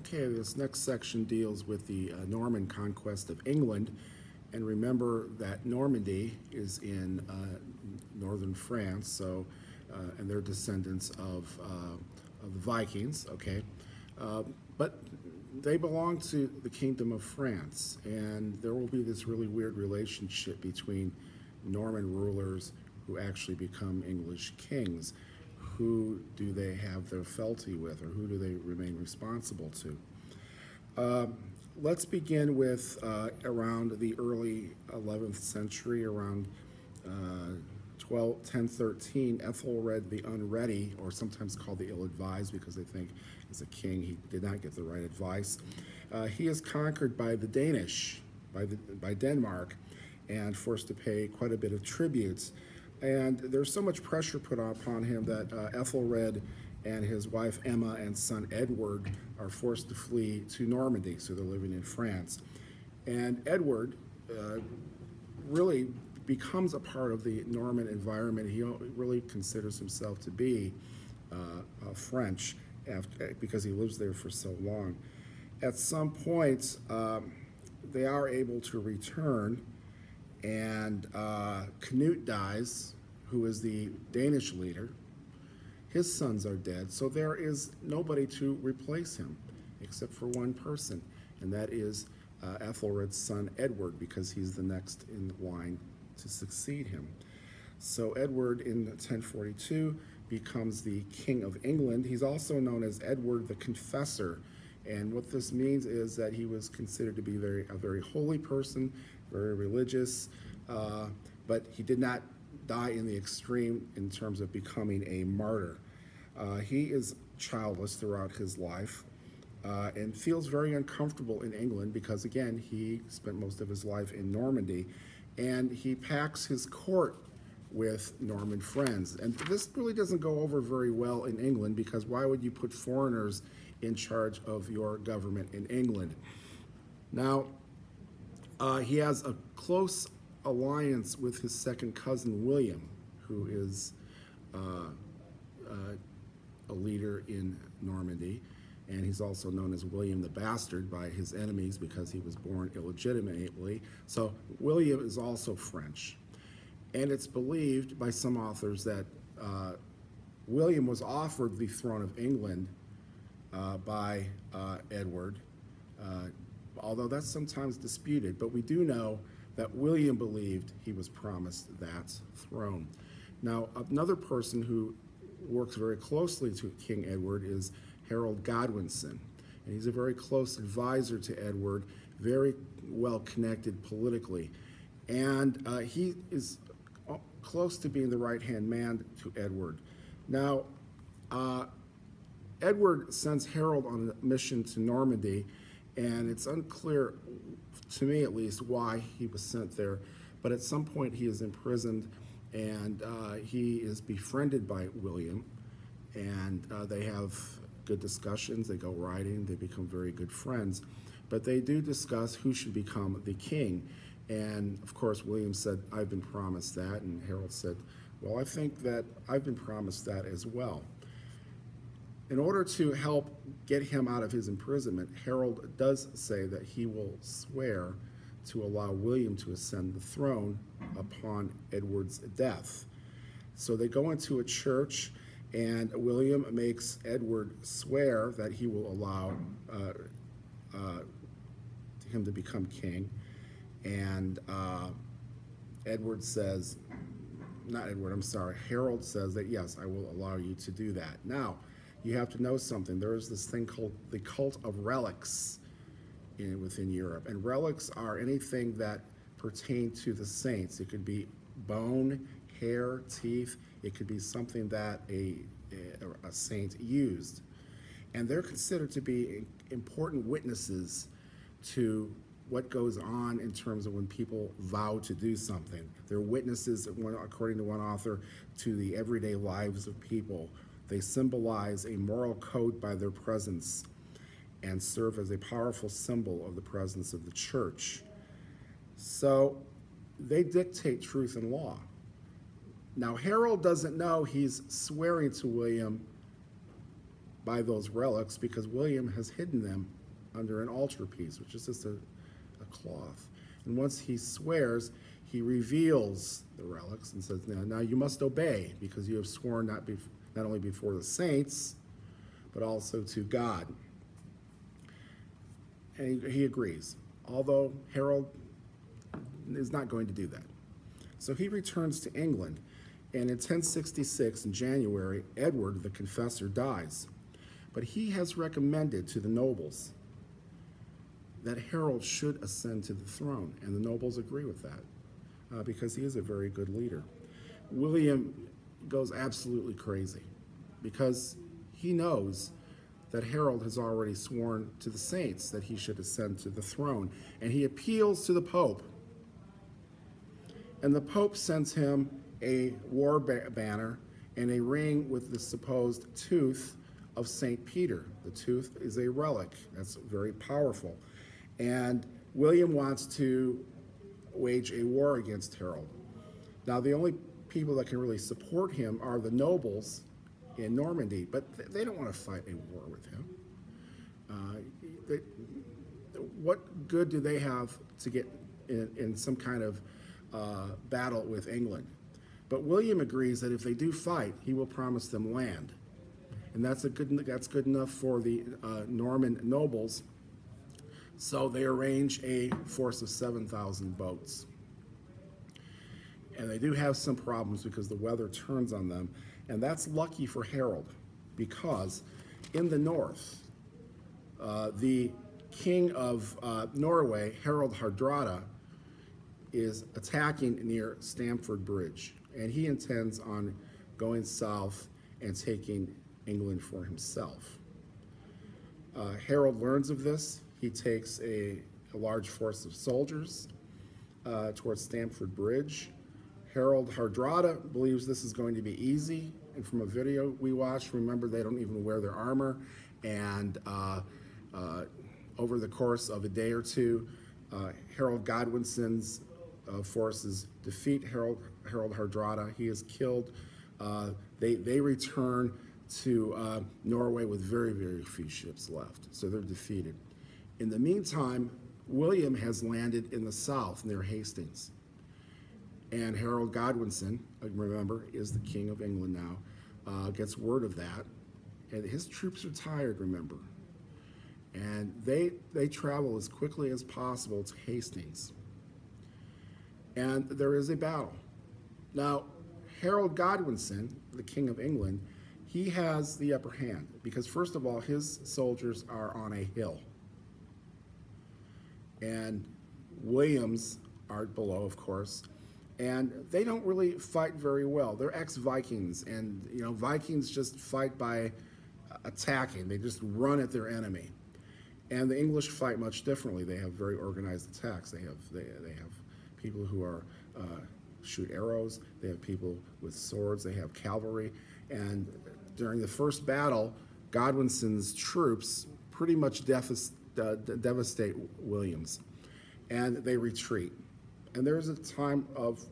Okay, this next section deals with the Norman conquest of England. And remember that Normandy is in northern France, so and they're descendants of the Vikings, okay? But they belong to the Kingdom of France, and there will be this really weird relationship between Norman rulers who actually become English kings. Who do they have their fealty with, or who do they remain responsible to? Let's begin with around the early 11th century, around 1013, Ethelred the Unready, or sometimes called the Ill-Advised because they think as a king he did not get the right advice. He is conquered by the Danish, by Denmark, and forced to pay quite a bit of tributes. And there's so much pressure put upon him that Ethelred and his wife Emma and son Edward are forced to flee to Normandy, so they're living in France. And Edward really becomes a part of the Norman environment. He really considers himself to be French because he lives there for so long. At some point, they are able to return, and Canute dies, who is the Danish leader. His sons are dead, so there is nobody to replace him except for one person, and that is Ethelred's son Edward, because he's the next in line to succeed him. So Edward in 1042 becomes the King of England. He's also known as Edward the Confessor, and what this means is that he was considered to be a very holy person, very religious, but he did not die in the extreme in terms of becoming a martyr. He is childless throughout his life and feels very uncomfortable in England because, again, he spent most of his life in Normandy, and he packs his court with Norman friends. And this really doesn't go over very well in England, because why would you put foreigners in charge of your government in England? Now, he has a close alliance with his second cousin William, who is a leader in Normandy, and he's also known as William the Bastard by his enemies because he was born illegitimately. So William is also French, and it's believed by some authors that William was offered the throne of England by Edward, although that's sometimes disputed, but we do know that William believed he was promised that throne. Now, another person who works very closely to King Edward is Harold Godwinson, and he's a very close advisor to Edward, very well connected politically, and he is close to being the right-hand man to Edward. Now, Edward sends Harold on a mission to Normandy, and it's unclear, to me at least, why he was sent there, but at some point he is imprisoned, and he is befriended by William, and they have good discussions, they go riding, they become very good friends, but they do discuss who should become the king. And of course William said, "I've been promised that," and Harold said, "Well, I think that I've been promised that as well." In order to help get him out of his imprisonment, Harold does say that he will swear to allow William to ascend the throne upon Edward's death. So they go into a church, and William makes Edward swear that he will allow him to become king. And Harold says that, yes, I will allow you to do that. Now, you have to know something. There is this thing called the cult of relics within Europe. And relics are anything that pertain to the saints. It could be bone, hair, teeth. It could be something that a saint used. And they're considered to be important witnesses to what goes on in terms of when people vow to do something. They're witnesses, according to one author, to the everyday lives of people. They symbolize a moral code by their presence and serve as a powerful symbol of the presence of the church. So they dictate truth and law. Now, Harold doesn't know he's swearing to William by those relics because William has hidden them under an altarpiece, which is just a cloth. And once he swears, he reveals the relics and says, now you must obey because you have sworn not only before the saints, but also to God. And he agrees, although Harold is not going to do that. So he returns to England, and in 1066, in January, Edward the Confessor dies. But he has recommended to the nobles that Harold should ascend to the throne, and the nobles agree with that because he is a very good leader. William goes absolutely crazy because he knows that Harold has already sworn to the saints that he should ascend to the throne, and he appeals to the Pope. And the Pope sends him a war banner and a ring with the supposed tooth of St. Peter. The tooth is a relic that's very powerful. And William wants to wage a war against Harold. Now, the only people that can really support him are the nobles in Normandy, but they don't want to fight a war with him. What good do they have to get in some kind of battle with England? But William agrees that if they do fight, he will promise them land. And that's good enough for the Norman nobles. So they arrange a force of 7,000 boats. And they do have some problems because the weather turns on them. And that's lucky for Harold because in the north, the king of Norway, Harald Hardrada, is attacking near Stamford Bridge. And he intends on going south and taking England for himself. Harold learns of this. He takes a large force of soldiers towards Stamford Bridge. Harald Hardrada believes this is going to be easy, and from a video we watched, remember they don't even wear their armor, and over the course of a day or two, Harold Godwinson's forces defeat Harald Hardrada. He is killed. They return to Norway with very, very few ships left, so they're defeated. In the meantime, William has landed in the south near Hastings. And Harold Godwinson, remember, is the King of England now, gets word of that. And his troops are tired, remember. And they travel as quickly as possible to Hastings. And there is a battle. Now, Harold Godwinson, the King of England, he has the upper hand because, first of all, his soldiers are on a hill. And William's are below, of course. And they don't really fight very well. They're ex-Vikings, and Vikings just fight by attacking. They just run at their enemy. And the English fight much differently. They have very organized attacks. They have people who are shoot arrows. They have people with swords. They have cavalry. And during the first battle, Godwinson's troops pretty much devastate William's, and they retreat. And there's a time of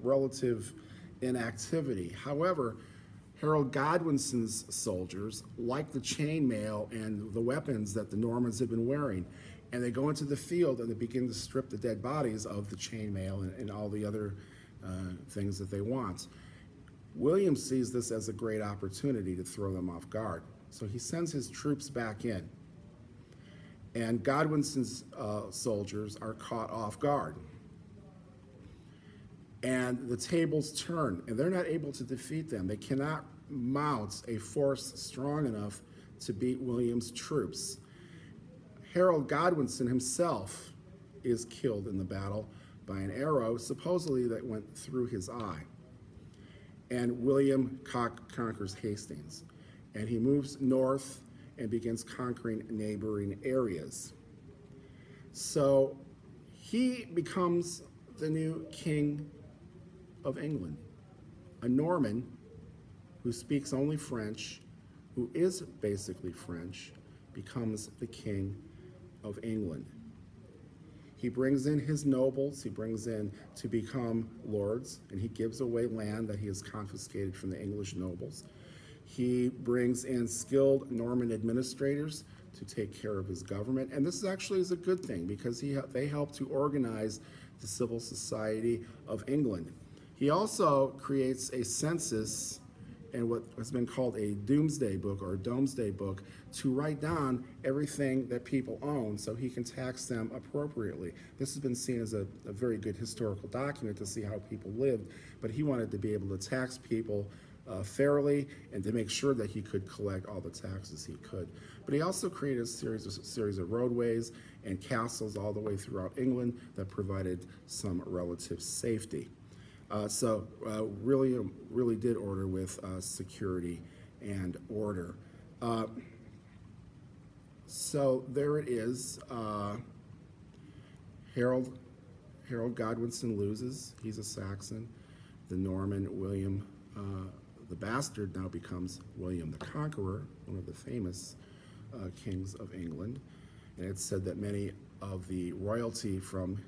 relative inactivity. However, Harold Godwinson's soldiers like the chainmail and the weapons that the Normans have been wearing, and they go into the field and they begin to strip the dead bodies of the chainmail and all the other things that they want. William sees this as a great opportunity to throw them off guard. So he sends his troops back in, and Godwinson's soldiers are caught off guard. And the tables turn, and they're not able to defeat them. They cannot mount a force strong enough to beat William's troops. Harold Godwinson himself is killed in the battle by an arrow, supposedly that went through his eye. And William conquers Hastings. And he moves north and begins conquering neighboring areas. So he becomes the new king of England, a Norman who speaks only French, who is basically French, becomes the king of England. He brings in his nobles, he brings in to become lords, and he gives away land that he has confiscated from the English nobles. He brings in skilled Norman administrators to take care of his government, and this actually is a good thing because they help to organize the civil society of England. He also creates a census and what has been called a doomsday book or a domesday book to write down everything that people own so he can tax them appropriately. This has been seen as a very good historical document to see how people lived, but he wanted to be able to tax people fairly and to make sure that he could collect all the taxes he could. But he also created a series of roadways and castles all the way throughout England that provided some relative safety. Really did order with security and order. So there it is. Harold Godwinson loses. He's a Saxon. The Norman William the Bastard now becomes William the Conqueror, one of the famous kings of England. And it's said that many of the royalty from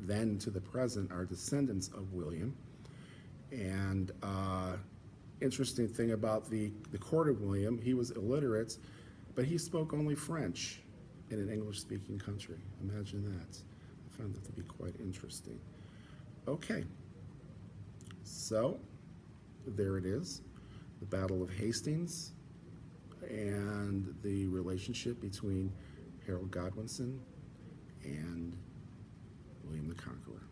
then to the present are descendants of William. And interesting thing about the court of William, he was illiterate, but he spoke only French in an English-speaking country. Imagine that. I found that to be quite interesting. Okay, so there it is, the Battle of Hastings and the relationship between Harold Godwinson and William the Conqueror.